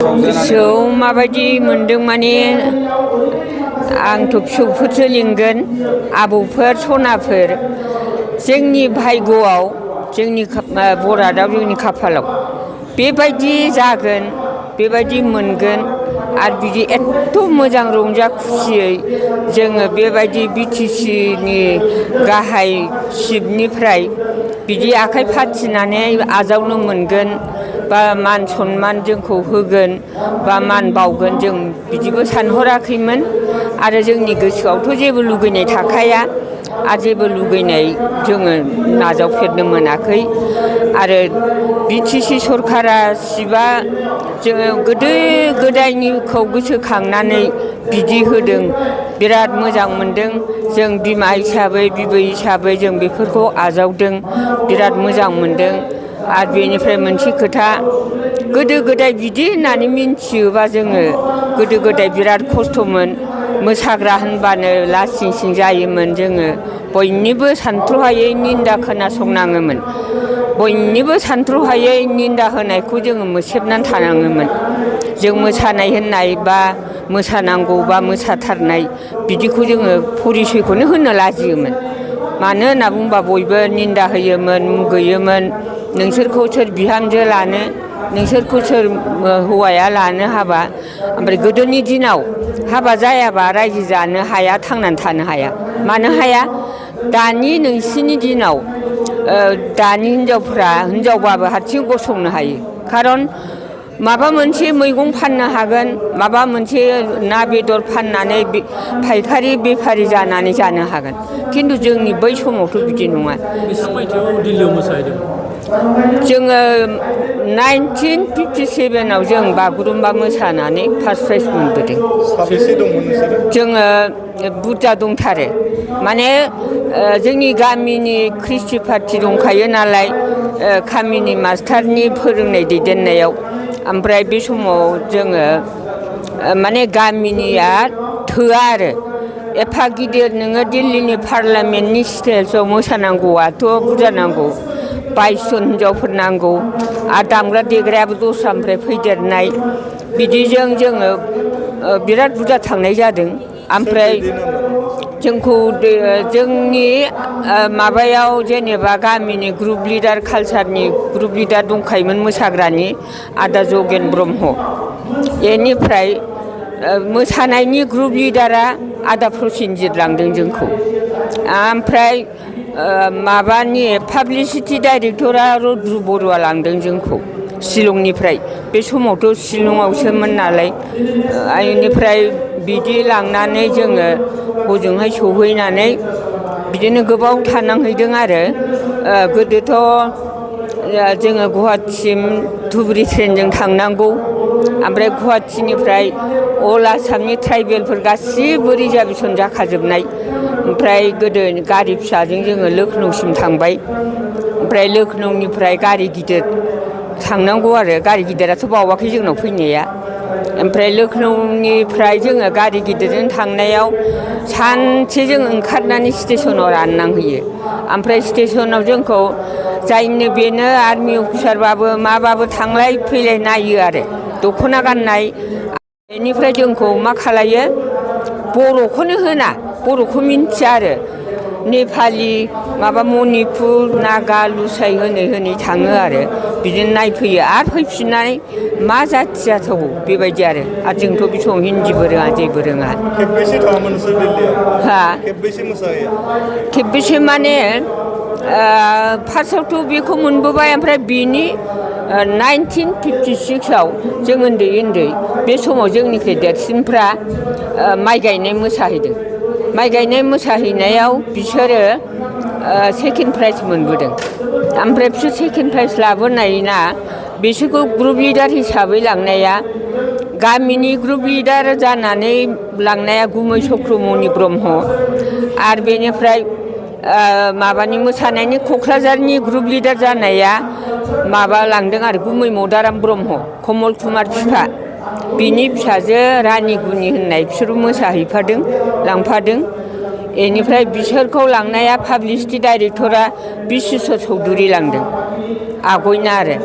गोसोआव माबायदि मोनदों माने आंथ' फिसौफोरसो लिंगोन आबौफोर सनाफोर जोंनि भाग्यआव जोंनि बरादाव जोंनि खाफालाव बेबायदि जागोन बेबायदि मोनगोन आरो बिदि एथ' मोजां रंजा खुसियै जोङो बेबायदि बिटिसिनि गाहाय चिफनिफ्राय बिदि आखाइ फाथिनानै आजावनो मोनगोन बा मान सनमान जोंखौ होगोन बा मान बावगोन जों बिदिबो सानहराखैमोन आरो जोंनि गोसोआवथ' जेबो लुगैनाय थाखाया आरो जेबो लुगैनाय जोङो नाजावफेरनो मोनाखै आरो बिटिसि सरकारा चिफआ जोङो गोदो गोदायनिखौ गोसोखांनानै बिदि होदों बिराद मोजां मोनदों जों बिमा हिसाबै बिबै हिसाबै जों बेफोरखौ आजावदों बिराद मोजां मोनदों आरो बेनिफ्राय मोनसे खोथा गोदो गोदाय बिदि होननानै मिन्थियोबा जोङो गोदो गोदाय बिराद खस्थ'मोन मोसाग्रा होनबानो लासिं सिं जायोमोन जोङो बयनिबो सानथ्र'हायै निन्दा खोनासंनाङोमोन बयनिबो सानथ्र'हायै निन्दा होनायखौ जोङो मोसेबनानै थानाङोमोन जों मोसानाय होननाय बा मोसानांगौ बा मोसाथारनाय बिदिखौ जोङो परिसयखौनो होनो लाजियोमोन मानो होनना बुंबा बयबो निन्दा होयोमोन मुगैयोमोन नोंसोरखौ सोर बिहामजो लानो नोंसोरखौ सोर हौवाया लानो हाबा ओमफ्राय गोदोनि दिनाव हाबा जायाबा रायजो जानो हाया थांनानै थानो हाया मानो हाया दानि नोंसिनि दिनाव दानि हिनजावफ्रा हिनजावबाबो हारसिं गसंनो हायो खारन माबा मोनसे मैगं फाननो हागोन माबा मोनसे ना बेदर फाननानै फायखारि बेफारि जानानै जानो हागोन खिन्थु जोंनि बै समावथ' बिदि नङा बेसेबां मायथाइयाव दिल्लीयाव मोसाहैदोंमोन जोङो 1957आव जों बागुरुम्बा मोसानानै फार्स्ट प्राइज मोनबोदों साबेसे दंमोन नोंसोरो जोङो बुरजा दंथारो माने जोंनि गामिनि ख्रिस्टि पार्टि दंखायो नालाय गामिनि मास्टारनि फोरोंनाय दैदेननायाव ओमफ्राय बे समाव जोङो माने गामिनिया थोआ आरो एफा गिदिर नोङो दिल्लीनि पार्लामेन्टनि स्टेजाव मोसानांगौआथ' बुरजा नांगौ 22 जन हिनजावफोर नांगौ आरो दामग्रा देग्रायाबो दस्रानिफ्राय फैदेरनाय बिदिजों जोङो बिराद बुरजा थांनाय जादों ओमफ्राय जोंखौ जोंनि माबायाव जेनेबा गामिनि ग्रुप लिडार कालसारनि ग्रुप लिडार दंखायोमोन मोसाग्रानि आदा जगेन ब्रह्म बेनिफ्राय मोसानायनि ग्रुप लिडारा आदा प्रसेनजित लांदों जोंखौ ओमफ्राय माबानि पाब्लिसिटि डाइरेक्टरा रुद्रु बरुवा लांदों जोंखौ शिलंनिफ्राय बे समावथ' शिलंआवसोमोन नालाय बेनिफ्राय बिदि लांनानै जोङो हजोंहाय सौहैनानै बिदिनो गोबाव थानांहैदों आरो गोदोथ' जोङो गुवाहाटिसिम धुबुरि ट्रेनजों थांनांगौ ओमफ्राय गुवाहाटिनिफ्राय अल आसामनि ट्राइबेलफोर गासिबो रिजार्भेसन जाखाजोबनाय ओमफ्राय गोदो गारि फिसाजों जोङो लखनौसिम थांबाय ओमफ्राय लखनौनिफ्राय गारि गिदिर थांनांगौ आरो गारि गिदिराथ' बावाखै जोंनाव फैनाया ओमफ्राय लखनौनिफ्राय जोङो गारि गिदिरजों थांनायाव सानसे जों ओंखारनानै स्टेसनाव राननांहैयो ओमफ्राय स्टेसनाव जोंखौ जायनो बेनो आर्मि अफिसारबाबो माबाबो थांलाय फैलाय नायो आरो दख'ना गाननाय बेनिफ्राय जोंखौ मा खालायो बर'खौनो होना बर'खौ मिन्थिया आरो नेपालि माबा मणिपुर नागा लुसाइ होनै थाङो आरो बिदिनो नायफैयो आरो फैफिननानै मा जाथि जाथावो बेबायदि आरो जोंथ' बे समाव हिन्दीबो रोङा जेबो रोङा खेबबेसे थाङामोन नोंसोर दिल्लीयाव हा खेबबेसे मोसाहैयो खेबबेसे माने फार्स्टआवथ' बेखौ मोनबोबाय ओमफ्राय बेनि 1956आव जों उन्दै बे समाव जोंनिख्रुइ देरसिनफ्रा माइ गायनाय मोसाहैदों माइ गायनाय मोसाहैनायाव बिसोरो सेकेन्ड प्राइज मोनबोदों ओमफ्राय बिसोर सेकेन्ड प्राइज लाबोनायना बिसोरखौ ग्रुप लिडार हिसाबै लांनाया गामिनि ग्रुप लिडार जानानै लांनाया गुमै चक्रमणि ब्रह्म आरो बेनिफ्राय माबानि मोसानायनि क'क्राझारनि ग्रुप लिडार जानाया माबा लांदों आरो गुमै मदाराम ब्रह्म कमल कुमार बिफा बिनि फिसाजो रानि गुनि होननाय बिसोरबो मोसाहैफादों लांफादों बेनिफ्राय बिसोरखौ लांनाया पाब्लिसिटि डाइरेक्टरा बिश्वेश्वर चौधुरि लांदों आगयना आरो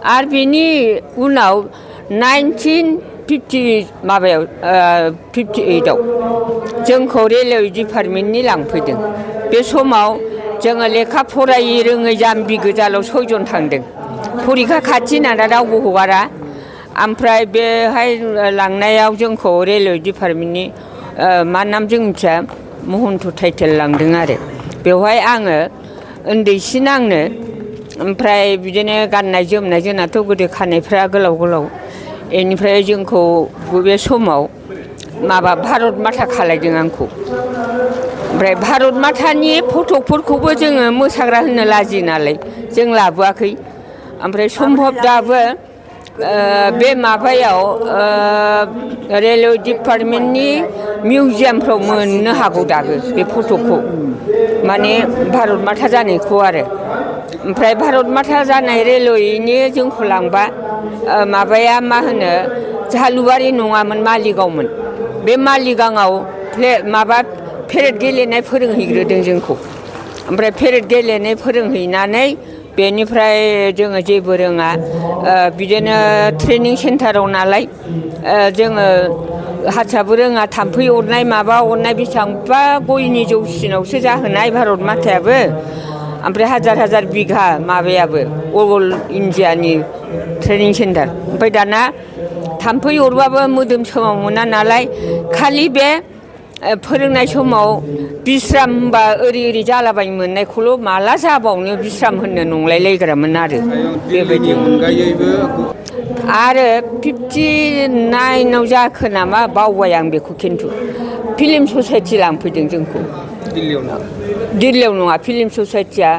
आरो बेनि उनाव 1950 माबायाव 58आव जोंखौ रेलवे डिपार्टमेन्टनि लांफैदों। बे समाव जोङो लेखा फरायै रोङै जाम्बि गोजाल' 6 जन थांदों। फरिखा खाथि नालाय रावबो हगारा। ओमफ्राय बेहाय लांनायाव जोंखौ रेलवे डिपार्टमेन्टनि मा नाम जों मिथिया महन्त टाइटेल लांदों आरो बेवहाय आङो उन्दैसिन आंनो ओमफ्राय बिदिनो गाननाय जोमनाय जोंनाथ' गोदो खानायफ्रा गोलाव गोलाव बेनिफ्राय जोंखौ बे समाव माबा भारत माता खालायदों आंखौ। ओमफ्राय भारत मातानि फटकफोरखौबो जोङो मोसाग्रा होननो लाजियो नालाय जों लाबोआखै। ओमफ्राय सम्भब दाबो बे माबायाव रेलवे डिपार्टमेन्टनि मिउजियामफ्राव मोननो हागौ दाबो बे फटकखौ माने भारत माता जानायखौ आरो। ओमफ्राय भारत माता जानाय रेलवेनि जोंखौ लांबा माबाया मा होनो झालुवारि नङामोन मालिगावमोन। बे मालिगावआव माबा पेरेड गेलेनाय फोरोंहैग्रोदों जोंखौ। ओमफ्राय पेरेड गेलेनाय फोरोंहैनानै बेनिफ्राय जोङो जेबो रोङा बिदिनो ट्रेनिं सेन्टाराव नालाय जोङो हारसाबो रोङा थाम्फै अरनाय माबा अरनाय बेसेबांबा गयनि जौसिनावसो जाहोनाय भारत मातायाबो। ओमफ्राय हाजार हाजार बिघा माबायाबो अल इन्डियानि ट्रेनिं सेन्टार। ओमफ्राय दाना थाम्फै अरबाबो मोदोम सोमाव मोना नालाय खालि बे फोरोंनाय समाव बिस्राम होनबा ओरै ओरै जालाबायनो मोननायखौल' माला जाबावनो बिस्राम होननो नंलायलायग्रामोन आरो बेबायदि। आरो 59आव जाखो नामा बावबाय आं बेखौ खिन्थु फिल्म ससाइटि लांफैदों जोंखौ। दिल्लीयाव नङा फिल्म ससाइटिया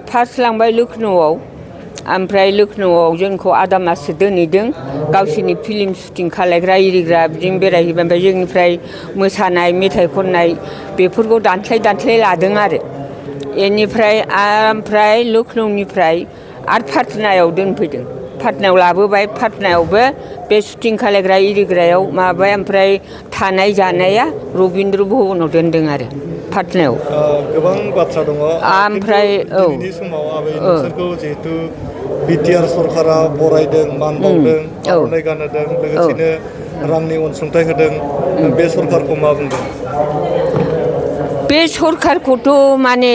फार्स्ट लांबाय लखनौआव। ओमफ्राय लखनौआव जोंखौ आदा माससो दोनहैदों गावसोरनि फिल्म शुटिं खालायग्रा इरिग्रा बिदिनो बेरायहैबाय। ओमफ्राय जोंनिफ्राय मोसानाय मेथाइ खननाय बेफोरखौ दानस्लाय लादों आरो। बेनिफ्राय ओमफ्राय लखनौनिफ्राय आरो पाटनायाव दोनफैदों। पाटनायाव लाबोबाय पाटनायावबो बे शुटिं खालायग्रा इरिग्रायाव माबाय। ओमफ्राय थानाय जानाया रबीन्द्र भवनाव दोनदों आरो पाटनायाव। गोबां बाथ्रा दङ। ओमफ्राय दिनैनि समाव आबै नोंसोरखौ जिहेतु बिटिआर सरकारा बरायदों मान बावदों आर'नाइ गानहोदों लोगोसेनो रांनि अनसुंथाइ होदों बे सरकारखौ मा बुंदों? बे सरकारखौथ' माने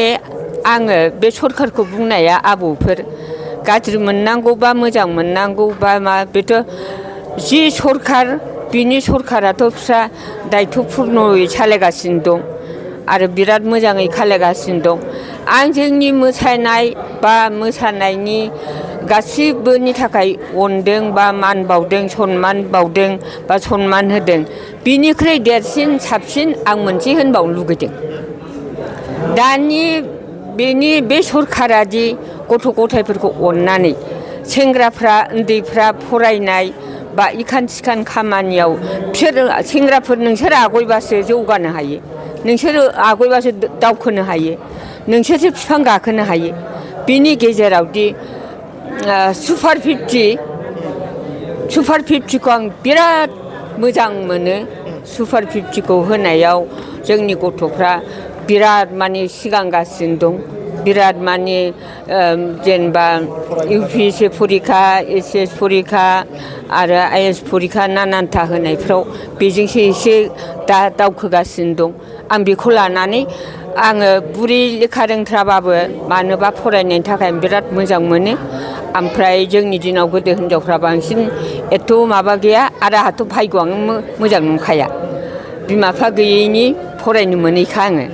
आङो बे सरकारखौ बुंनाया आबौफोर गाज्रि मोननांगौबा मोजां मोननांगौबा मा बेथ' जि सरकार बिनि सरकाराथ' फिसा दायथ'पुर्नयै सालायगासिनो दं आरो बिराद मोजाङै खालायगासिनो दं। आं जोंनि मोसानाय बा मोसानायनि गासिबोनि थाखाय अनदों बा मान बावदों सनमान बावदों बा सनमान होदों। बिनिख्रुइ देरसिन साबसिन आं मोनसे होनबावनो लुगैदों। दानि बेनि बे सरकारादि गथ' गथायफोरखौ अननानै सेंग्राफ्रा उन्दैफ्रा फरायनाय बा इखान सिखान खामानियाव बिसोर सेंग्राफोर नोंसोर आगयबासो जौगानो हायो। नोंसोरो आगयबासो दावखोनो हायो। नोंसोरसो बिफां गाखोनो हायो। बिनि गेजेरावदि सुपार 50खौ आं बिराद मोजां मोनो। सुपार 50खौ होनायाव जोंनि गथ'फ्रा बिराद माने सिगांगासिनो दं। बिराद माने जेनेबा इउपिएससि फरिखा एसएस फरिखा आरो आइएस फरिखा नानानथा होनायफ्राव बेजोंसो एसे दा दावखोगासिनो दं। आं बेखौ लानानै आङो बुरि लेखा रोंथ्राबाबो मानोबा फरायनायनि थाखाय बिराद मोजां मोनो। ओमफ्राय जोंनि दिनाव गोदो हिनजावफ्रा बांसिन एथ' माबा गैया आरो आंहाथ' भाग्यआनो मोजां नंखाया बिमा बिफा गैयैनि फरायनो मोनैखा आङो।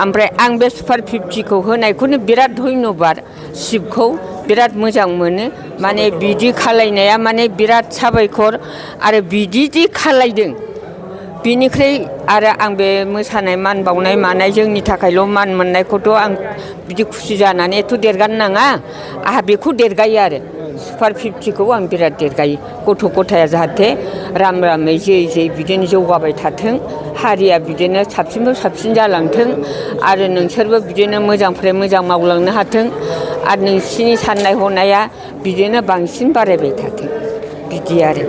ओमफ्राय आं बे सुपार 50खौ होनायखौनो बिराद धन्यबाद शिबखौ बिराद मोजां मोनो। माने बिदि खालायनाया माने बिराद साबायखर आरो बिदि खालायदों बिनिख्रुइ आरो आं बे मोसानाय मान बावनाय मानाय जोंनि थाखायल' मान मोननायखौथ' आं बिदि खुसि जानानै एथ' देरगानो नाङा। आंहा बेखौ देरगायो आरो सुपार 50खौ आं बिराद देरगायो। गथ' गथाया जाहाथे राम रामै जै बिदिनो जौगाबाय थाथों। हारिया बिदिनो साबसिननिफ्राय साबसिन जालांथों आरो नोंसोरबो बिदिनो मोजांनिफ्राय मोजां मावलांनो हाथों आरो नोंसिनि साननाय हनाया बिदिनो बांसिन बारायबाय थाथों बिदि आरो।